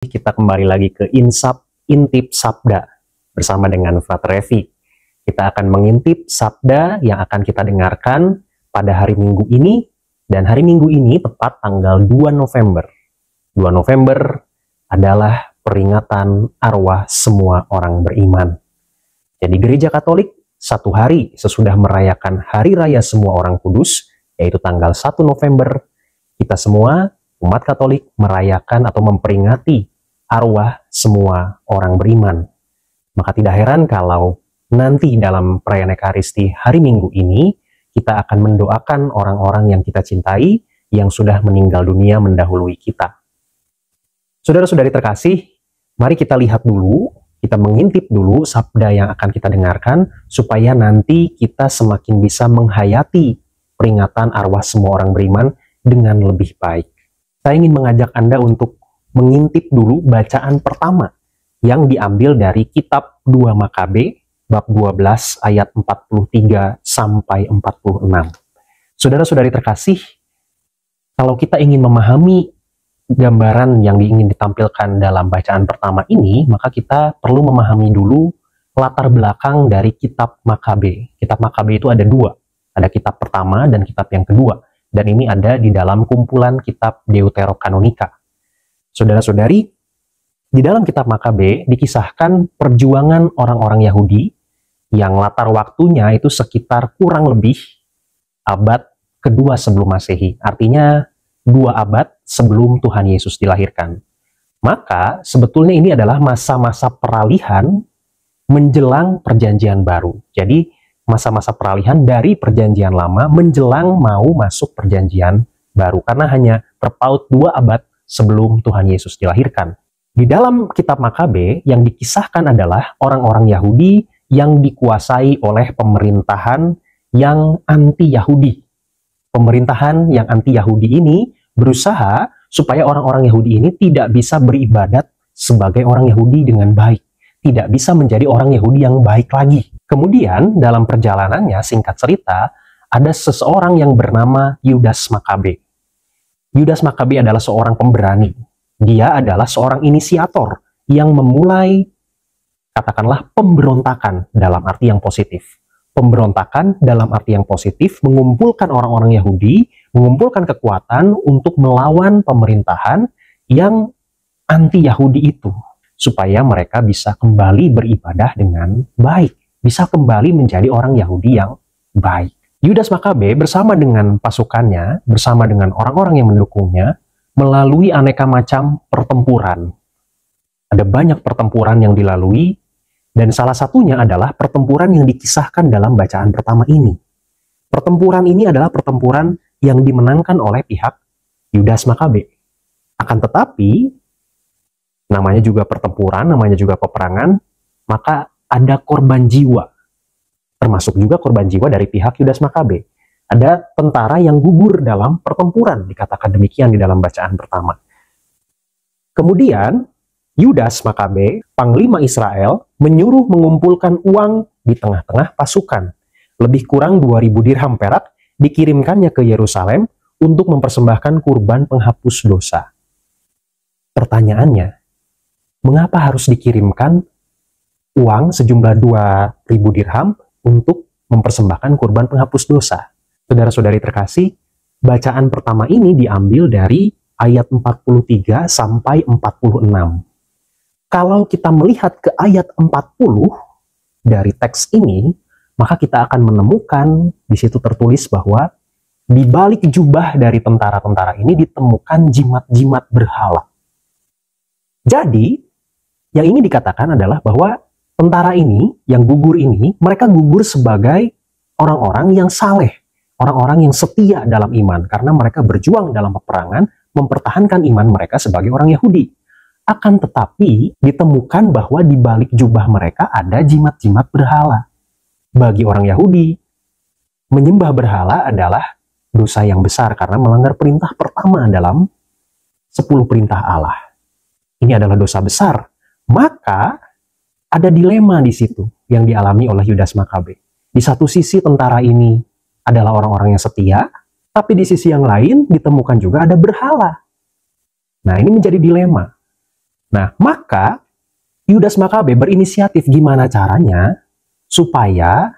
Kita kembali lagi ke Intip Sabda bersama dengan Frater Revi. Kita akan mengintip sabda yang akan kita dengarkan pada hari Minggu ini, dan hari Minggu ini tepat tanggal 2 November. 2 November adalah peringatan arwah semua orang beriman. Jadi Gereja Katolik satu hari sesudah merayakan Hari Raya Semua Orang Kudus, yaitu tanggal 1 November, kita semua umat Katolik merayakan atau memperingati arwah semua orang beriman. Maka tidak heran kalau nanti dalam perayaan Ekaristi hari Minggu ini, kita akan mendoakan orang-orang yang kita cintai, yang sudah meninggal dunia mendahului kita. Saudara-saudari terkasih, mari kita lihat dulu, kita mengintip dulu sabda yang akan kita dengarkan, supaya nanti kita semakin bisa menghayati peringatan arwah semua orang beriman dengan lebih baik. Saya ingin mengajak Anda untuk mengintip dulu bacaan pertama yang diambil dari kitab 2 Makabe bab 12 ayat 43 sampai 46. Saudara-saudari terkasih, kalau kita ingin memahami gambaran yang ingin ditampilkan dalam bacaan pertama ini, maka kita perlu memahami dulu latar belakang dari kitab Makabe. Kitab Makabe itu ada dua, ada kitab pertama dan kitab yang kedua, dan ini ada di dalam kumpulan kitab Deuterokanonika. Saudara-saudari, di dalam kitab Makabe dikisahkan perjuangan orang-orang Yahudi yang latar waktunya itu sekitar kurang lebih abad kedua sebelum Masehi. Artinya 2 abad sebelum Tuhan Yesus dilahirkan. Maka sebetulnya ini adalah masa-masa peralihan menjelang perjanjian baru. Jadi masa-masa peralihan dari perjanjian lama menjelang mau masuk perjanjian baru. Karena hanya terpaut 2 abad sebelum Tuhan Yesus dilahirkan. Di dalam kitab Makabe yang dikisahkan adalah orang-orang Yahudi yang dikuasai oleh pemerintahan yang anti-Yahudi. Pemerintahan yang anti-Yahudi ini berusaha supaya orang-orang Yahudi ini tidak bisa beribadat sebagai orang Yahudi dengan baik. Tidak bisa menjadi orang Yahudi yang baik lagi. Kemudian dalam perjalanannya, singkat cerita, ada seseorang yang bernama Yudas Makabe. Yudas Makabe adalah seorang pemberani. Dia adalah seorang inisiator yang memulai, katakanlah, pemberontakan dalam arti yang positif. Pemberontakan dalam arti yang positif mengumpulkan orang-orang Yahudi, mengumpulkan kekuatan untuk melawan pemerintahan yang anti-Yahudi itu, supaya mereka bisa kembali beribadah dengan baik, bisa kembali menjadi orang Yahudi yang baik. Yudas Makabe bersama dengan pasukannya, bersama dengan orang-orang yang mendukungnya, melalui aneka macam pertempuran. Ada banyak pertempuran yang dilalui, dan salah satunya adalah pertempuran yang dikisahkan dalam bacaan pertama ini. Pertempuran ini adalah pertempuran yang dimenangkan oleh pihak Yudas Makabe. Akan tetapi, namanya juga pertempuran, namanya juga peperangan, maka ada korban jiwa. Termasuk juga korban jiwa dari pihak Yudas Makabe. Ada tentara yang gugur dalam pertempuran, dikatakan demikian di dalam bacaan pertama. Kemudian, Yudas Makabe, panglima Israel, menyuruh mengumpulkan uang di tengah-tengah pasukan. Lebih kurang 2000 dirham perak dikirimkannya ke Yerusalem untuk mempersembahkan kurban penghapus dosa. Pertanyaannya, mengapa harus dikirimkan uang sejumlah 2000 dirham untuk mempersembahkan kurban penghapus dosa? Saudara-saudari terkasih, bacaan pertama ini diambil dari ayat 43 sampai 46. Kalau kita melihat ke ayat 40 dari teks ini, maka kita akan menemukan di situ tertulis bahwa di balik jubah dari tentara-tentara ini ditemukan jimat-jimat berhala. Jadi, yang ingin dikatakan adalah bahwa tentara ini, yang gugur ini, mereka gugur sebagai orang-orang yang saleh, orang-orang yang setia dalam iman, karena mereka berjuang dalam peperangan, mempertahankan iman mereka sebagai orang Yahudi. Akan tetapi, ditemukan bahwa di balik jubah mereka ada jimat-jimat berhala. Bagi orang Yahudi, menyembah berhala adalah dosa yang besar, karena melanggar perintah pertama dalam 10 perintah Allah. Ini adalah dosa besar. Maka, ada dilema di situ yang dialami oleh Yudas Makabe. Di satu sisi tentara ini adalah orang-orang yang setia, tapi di sisi yang lain ditemukan juga ada berhala. Nah, ini menjadi dilema. Nah, maka Yudas Makabe berinisiatif gimana caranya supaya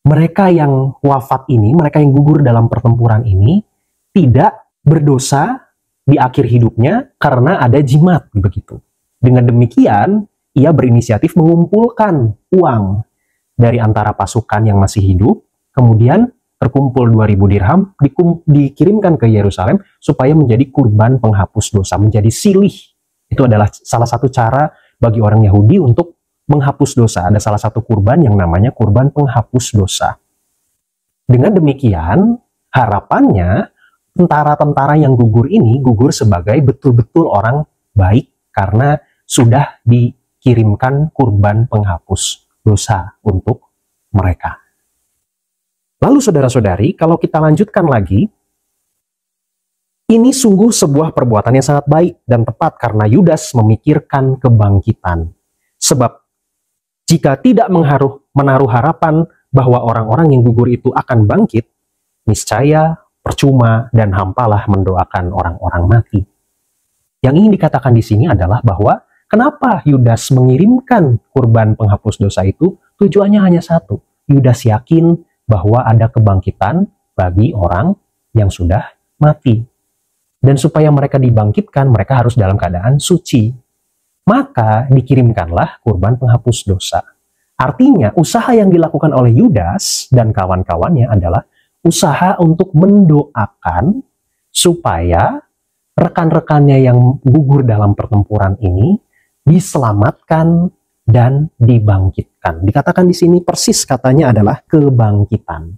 mereka yang wafat ini, mereka yang gugur dalam pertempuran ini, tidak berdosa di akhir hidupnya karena ada jimat, begitu. Dengan demikian, ia berinisiatif mengumpulkan uang dari antara pasukan yang masih hidup, kemudian terkumpul 2000 dirham, dikirimkan ke Yerusalem supaya menjadi kurban penghapus dosa, menjadi silih. Itu adalah salah satu cara bagi orang Yahudi untuk menghapus dosa. Ada salah satu kurban yang namanya kurban penghapus dosa. Dengan demikian, harapannya tentara-tentara yang gugur ini gugur sebagai betul-betul orang baik karena sudah dikirimkan kurban penghapus dosa untuk mereka. Lalu saudara-saudari, kalau kita lanjutkan lagi, ini sungguh sebuah perbuatan yang sangat baik dan tepat karena Yudas memikirkan kebangkitan. Sebab jika tidak menaruh harapan bahwa orang-orang yang gugur itu akan bangkit, niscaya percuma dan hampalah mendoakan orang-orang mati. Yang ingin dikatakan di sini adalah bahwa kenapa Yudas mengirimkan kurban penghapus dosa itu? Tujuannya hanya satu. Yudas yakin bahwa ada kebangkitan bagi orang yang sudah mati. Dan supaya mereka dibangkitkan, mereka harus dalam keadaan suci. Maka dikirimkanlah kurban penghapus dosa. Artinya, usaha yang dilakukan oleh Yudas dan kawan-kawannya adalah usaha untuk mendoakan supaya rekan-rekannya yang gugur dalam pertempuran ini diselamatkan dan dibangkitkan. Dikatakan di sini persis katanya adalah kebangkitan.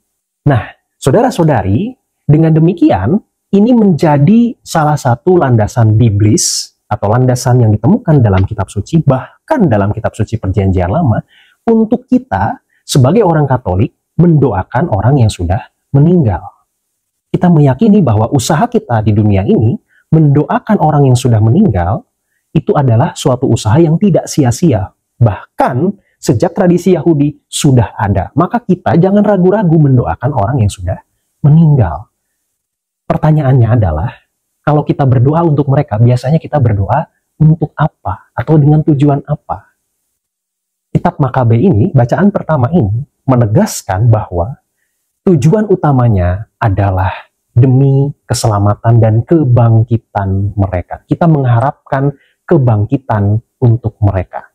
Nah, saudara-saudari, dengan demikian, ini menjadi salah satu landasan biblis atau landasan yang ditemukan dalam kitab suci, bahkan dalam kitab suci Perjanjian Lama, untuk kita sebagai orang Katolik mendoakan orang yang sudah meninggal. Kita meyakini bahwa usaha kita di dunia ini mendoakan orang yang sudah meninggal itu adalah suatu usaha yang tidak sia-sia. Bahkan sejak tradisi Yahudi sudah ada. Maka kita jangan ragu-ragu mendoakan orang yang sudah meninggal. Pertanyaannya adalah, kalau kita berdoa untuk mereka, biasanya kita berdoa untuk apa? Atau dengan tujuan apa? Kitab Makabe ini, bacaan pertama ini, menegaskan bahwa tujuan utamanya adalah demi keselamatan dan kebangkitan mereka. Kita mengharapkan kebangkitan untuk mereka.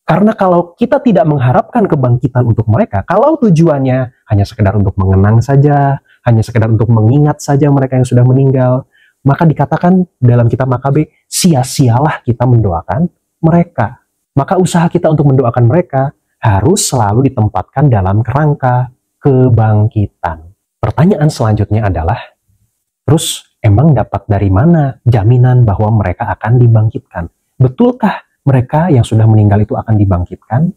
Karena kalau kita tidak mengharapkan kebangkitan untuk mereka, kalau tujuannya hanya sekedar untuk mengenang saja, hanya sekedar untuk mengingat saja mereka yang sudah meninggal, maka dikatakan dalam kitab Makabe, sia-sialah kita mendoakan mereka. Maka usaha kita untuk mendoakan mereka harus selalu ditempatkan dalam kerangka kebangkitan. Pertanyaan selanjutnya adalah, terus emang dapat dari mana jaminan bahwa mereka akan dibangkitkan? Betulkah mereka yang sudah meninggal itu akan dibangkitkan?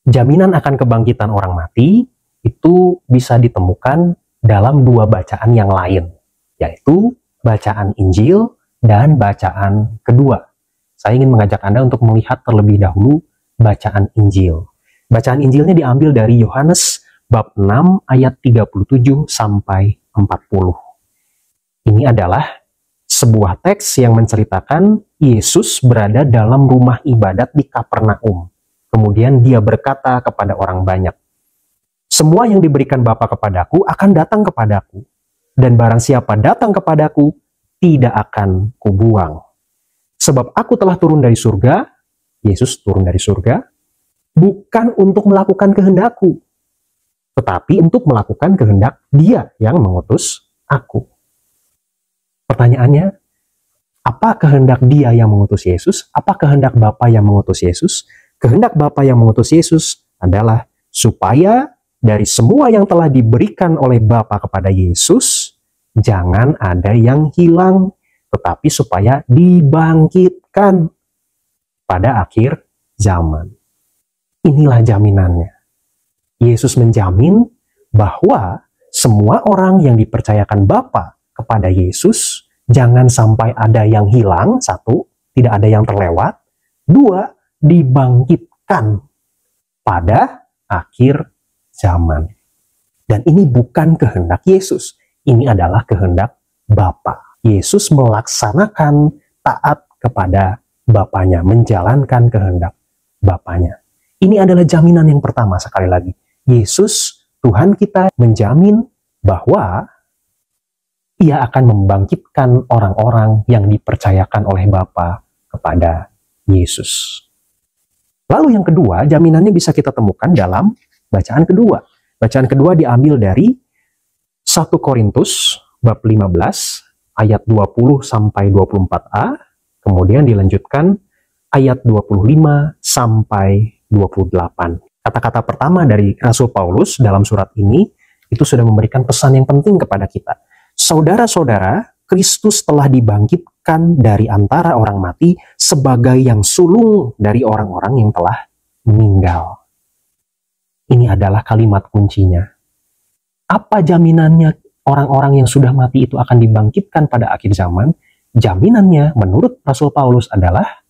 Jaminan akan kebangkitan orang mati itu bisa ditemukan dalam dua bacaan yang lain, yaitu bacaan Injil dan bacaan kedua. Saya ingin mengajak Anda untuk melihat terlebih dahulu bacaan Injil. Bacaan Injilnya diambil dari Yohanes bab 6 ayat 37 sampai 40. Ini adalah sebuah teks yang menceritakan Yesus berada dalam rumah ibadat di Kapernaum. Kemudian dia berkata kepada orang banyak, "Semua yang diberikan Bapa kepadaku akan datang kepadaku, dan barang siapa datang kepadaku, tidak akan kubuang. Sebab aku telah turun dari surga," Yesus turun dari surga, "bukan untuk melakukan kehendakku, tetapi untuk melakukan kehendak Dia yang mengutus aku." Pertanyaannya, apa kehendak Dia yang mengutus Yesus? Apa kehendak Bapa yang mengutus Yesus? Kehendak Bapa yang mengutus Yesus adalah supaya dari semua yang telah diberikan oleh Bapa kepada Yesus, jangan ada yang hilang, tetapi supaya dibangkitkan pada akhir zaman. Inilah jaminannya. Yesus menjamin bahwa semua orang yang dipercayakan Bapa kepada Yesus, jangan sampai ada yang hilang, satu, tidak ada yang terlewat, dua, dibangkitkan pada akhir zaman. Dan ini bukan kehendak Yesus, ini adalah kehendak Bapa. Yesus melaksanakan taat kepada Bapanya, menjalankan kehendak Bapanya. Ini adalah jaminan yang pertama. Sekali lagi, Yesus, Tuhan kita, menjamin bahwa Ia akan membangkitkan orang-orang yang dipercayakan oleh Bapa kepada Yesus. Lalu yang kedua, jaminannya bisa kita temukan dalam bacaan kedua. Bacaan kedua diambil dari 1 Korintus bab 15 ayat 20 sampai 24a, kemudian dilanjutkan ayat 25 sampai 28. Kata-kata pertama dari Rasul Paulus dalam surat ini itu sudah memberikan pesan yang penting kepada kita. Saudara-saudara, Kristus telah dibangkitkan dari antara orang mati sebagai yang sulung dari orang-orang yang telah meninggal. Ini adalah kalimat kuncinya. Apa jaminannya orang-orang yang sudah mati itu akan dibangkitkan pada akhir zaman? Jaminannya menurut Rasul Paulus adalah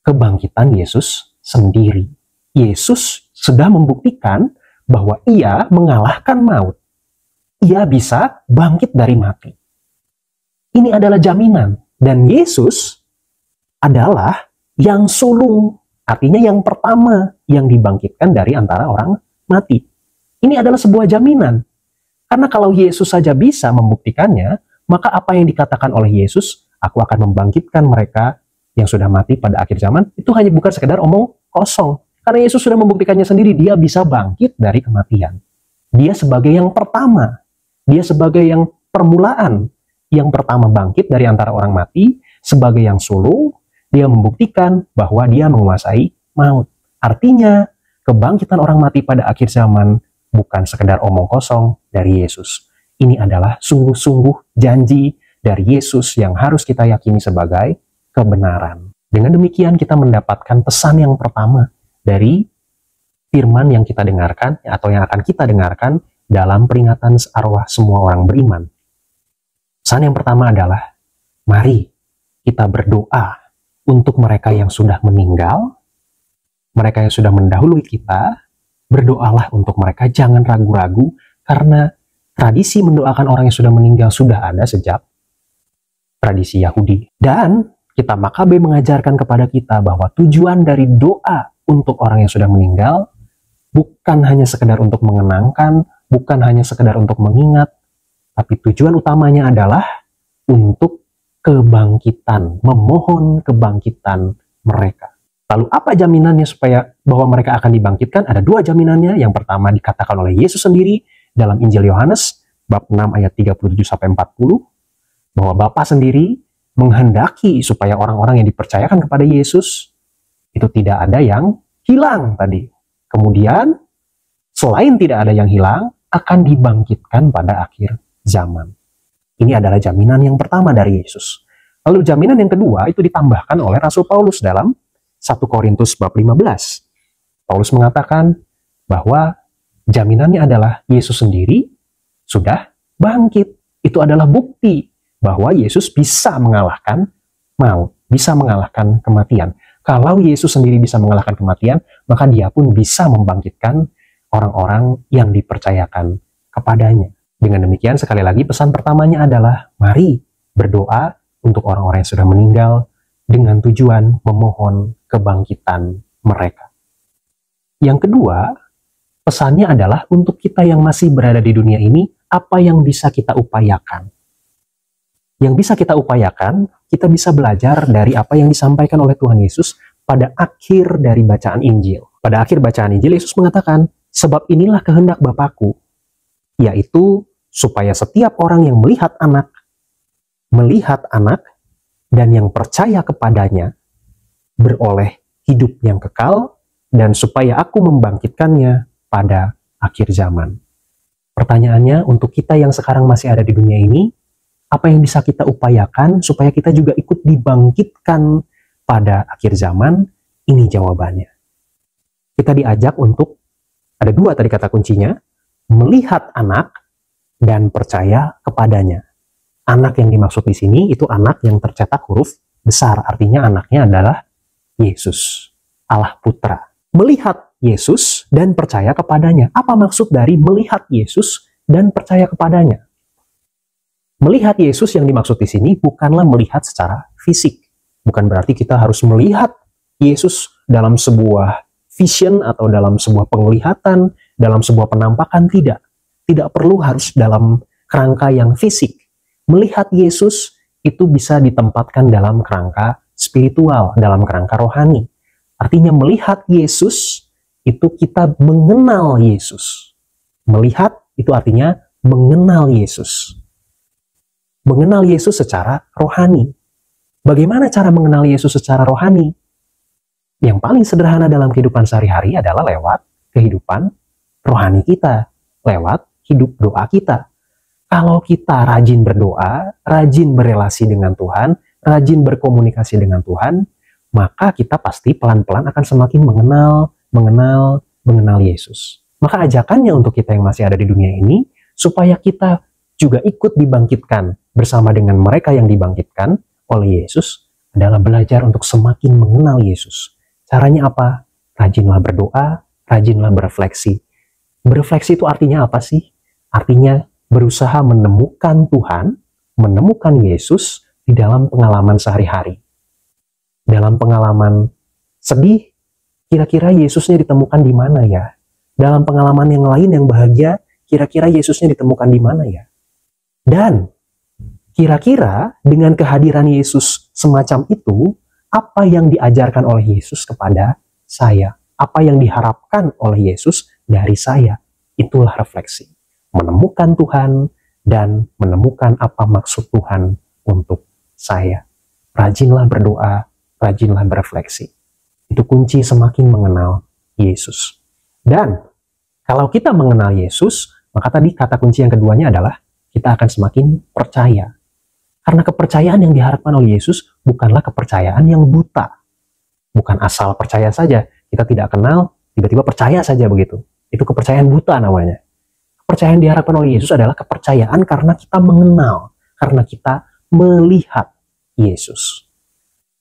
kebangkitan Yesus sendiri. Yesus sudah membuktikan bahwa Ia mengalahkan maut. Ia bisa bangkit dari mati. Ini adalah jaminan. Dan Yesus adalah yang sulung. Artinya yang pertama yang dibangkitkan dari antara orang mati. Ini adalah sebuah jaminan. Karena kalau Yesus saja bisa membuktikannya, maka apa yang dikatakan oleh Yesus, aku akan membangkitkan mereka yang sudah mati pada akhir zaman, itu hanya bukan sekedar omong kosong. Karena Yesus sudah membuktikannya sendiri, dia bisa bangkit dari kematian. Dia sebagai yang pertama. Dia sebagai yang permulaan, yang pertama bangkit dari antara orang mati, sebagai yang sulung, dia membuktikan bahwa dia menguasai maut. Artinya, kebangkitan orang mati pada akhir zaman bukan sekedar omong kosong dari Yesus. Ini adalah sungguh-sungguh janji dari Yesus yang harus kita yakini sebagai kebenaran. Dengan demikian kita mendapatkan pesan yang pertama dari firman yang kita dengarkan atau yang akan kita dengarkan dalam peringatan arwah semua orang beriman. Pesan yang pertama adalah, mari kita berdoa untuk mereka yang sudah meninggal, mereka yang sudah mendahului kita. Berdoalah untuk mereka, jangan ragu-ragu, karena tradisi mendoakan orang yang sudah meninggal sudah ada sejak tradisi Yahudi. Dan kitab Makabe mengajarkan kepada kita bahwa tujuan dari doa untuk orang yang sudah meninggal bukan hanya sekedar untuk mengenangkan, bukan hanya sekedar untuk mengingat, tapi tujuan utamanya adalah untuk kebangkitan, memohon kebangkitan mereka. Lalu apa jaminannya supaya bahwa mereka akan dibangkitkan? Ada dua jaminannya. Yang pertama dikatakan oleh Yesus sendiri dalam Injil Yohanes bab 6 ayat 37-40, bahwa Bapa sendiri menghendaki supaya orang-orang yang dipercayakan kepada Yesus itu tidak ada yang hilang tadi. Kemudian selain tidak ada yang hilang, akan dibangkitkan pada akhir zaman. Ini adalah jaminan yang pertama dari Yesus. Lalu jaminan yang kedua itu ditambahkan oleh Rasul Paulus dalam 1 Korintus bab 15. Paulus mengatakan bahwa jaminannya adalah Yesus sendiri sudah bangkit. Itu adalah bukti bahwa Yesus bisa mengalahkan maut, bisa mengalahkan kematian. Kalau Yesus sendiri bisa mengalahkan kematian, maka dia pun bisa membangkitkan orang-orang yang dipercayakan kepadanya. Dengan demikian, sekali lagi pesan pertamanya adalah mari berdoa untuk orang-orang yang sudah meninggal dengan tujuan memohon kebangkitan mereka. Yang kedua, pesannya adalah untuk kita yang masih berada di dunia ini, apa yang bisa kita upayakan? Yang bisa kita upayakan, kita bisa belajar dari apa yang disampaikan oleh Tuhan Yesus pada akhir dari bacaan Injil. Pada akhir bacaan Injil, Yesus mengatakan, sebab inilah kehendak Bapakku, yaitu supaya setiap orang yang melihat anak, dan yang percaya kepadanya, beroleh hidup yang kekal, dan supaya aku membangkitkannya pada akhir zaman. Pertanyaannya, untuk kita yang sekarang masih ada di dunia ini, apa yang bisa kita upayakan supaya kita juga ikut dibangkitkan pada akhir zaman? Ini jawabannya. Kita diajak untuk, ada dua tadi kata kuncinya, melihat anak dan percaya kepadanya. Anak yang dimaksud di sini itu anak yang tercetak huruf besar, artinya anaknya adalah Yesus, Allah Putra. Melihat Yesus dan percaya kepadanya. Apa maksud dari melihat Yesus dan percaya kepadanya? Melihat Yesus yang dimaksud di sini bukanlah melihat secara fisik. Bukan berarti kita harus melihat Yesus dalam sebuah vision atau dalam sebuah penglihatan, dalam sebuah penampakan, tidak. Tidak perlu harus dalam kerangka yang fisik. Melihat Yesus itu bisa ditempatkan dalam kerangka spiritual, dalam kerangka rohani. Artinya melihat Yesus itu kita mengenal Yesus. Melihat itu artinya mengenal Yesus. Mengenal Yesus secara rohani. Bagaimana cara mengenal Yesus secara rohani? Yang paling sederhana dalam kehidupan sehari-hari adalah lewat kehidupan rohani kita, lewat hidup doa kita. Kalau kita rajin berdoa, rajin berelasi dengan Tuhan, rajin berkomunikasi dengan Tuhan, maka kita pasti pelan-pelan akan semakin mengenal Yesus. Maka ajakannya untuk kita yang masih ada di dunia ini, supaya kita juga ikut dibangkitkan bersama dengan mereka yang dibangkitkan oleh Yesus, adalah belajar untuk semakin mengenal Yesus. Caranya apa? Rajinlah berdoa, rajinlah berefleksi. Berefleksi itu artinya apa sih? Artinya berusaha menemukan Tuhan, menemukan Yesus di dalam pengalaman sehari-hari. Dalam pengalaman sedih, kira-kira Yesusnya ditemukan di mana ya? Dalam pengalaman yang lain yang bahagia, kira-kira Yesusnya ditemukan di mana ya? Dan kira-kira dengan kehadiran Yesus semacam itu, apa yang diajarkan oleh Yesus kepada saya? Apa yang diharapkan oleh Yesus dari saya? Itulah refleksi. Menemukan Tuhan dan menemukan apa maksud Tuhan untuk saya. Rajinlah berdoa, rajinlah berefleksi. Itu kunci semakin mengenal Yesus. Dan kalau kita mengenal Yesus, maka tadi kata kunci yang keduanya adalah kita akan semakin percaya. Karena kepercayaan yang diharapkan oleh Yesus bukanlah kepercayaan yang buta. Bukan asal percaya saja. Kita tidak kenal, tiba-tiba percaya saja begitu. Itu kepercayaan buta namanya. Kepercayaan yang diharapkan oleh Yesus adalah kepercayaan karena kita mengenal, karena kita melihat Yesus.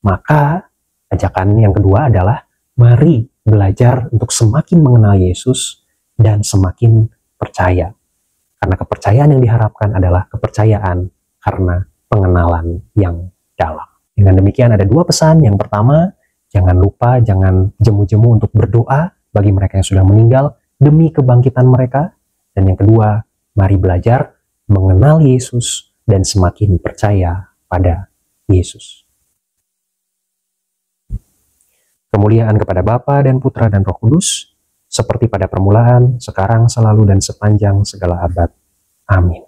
Maka ajakan yang kedua adalah mari belajar untuk semakin mengenal Yesus dan semakin percaya. Karena kepercayaan yang diharapkan adalah kepercayaan karena pengenalan yang dalam. Dengan demikian ada dua pesan. Yang pertama, jangan lupa, jangan jemu-jemu untuk berdoa bagi mereka yang sudah meninggal demi kebangkitan mereka. Dan yang kedua, mari belajar mengenal Yesus dan semakin percaya pada Yesus. Kemuliaan kepada Bapa dan Putra dan Roh Kudus, seperti pada permulaan, sekarang, selalu, dan sepanjang segala abad. Amin.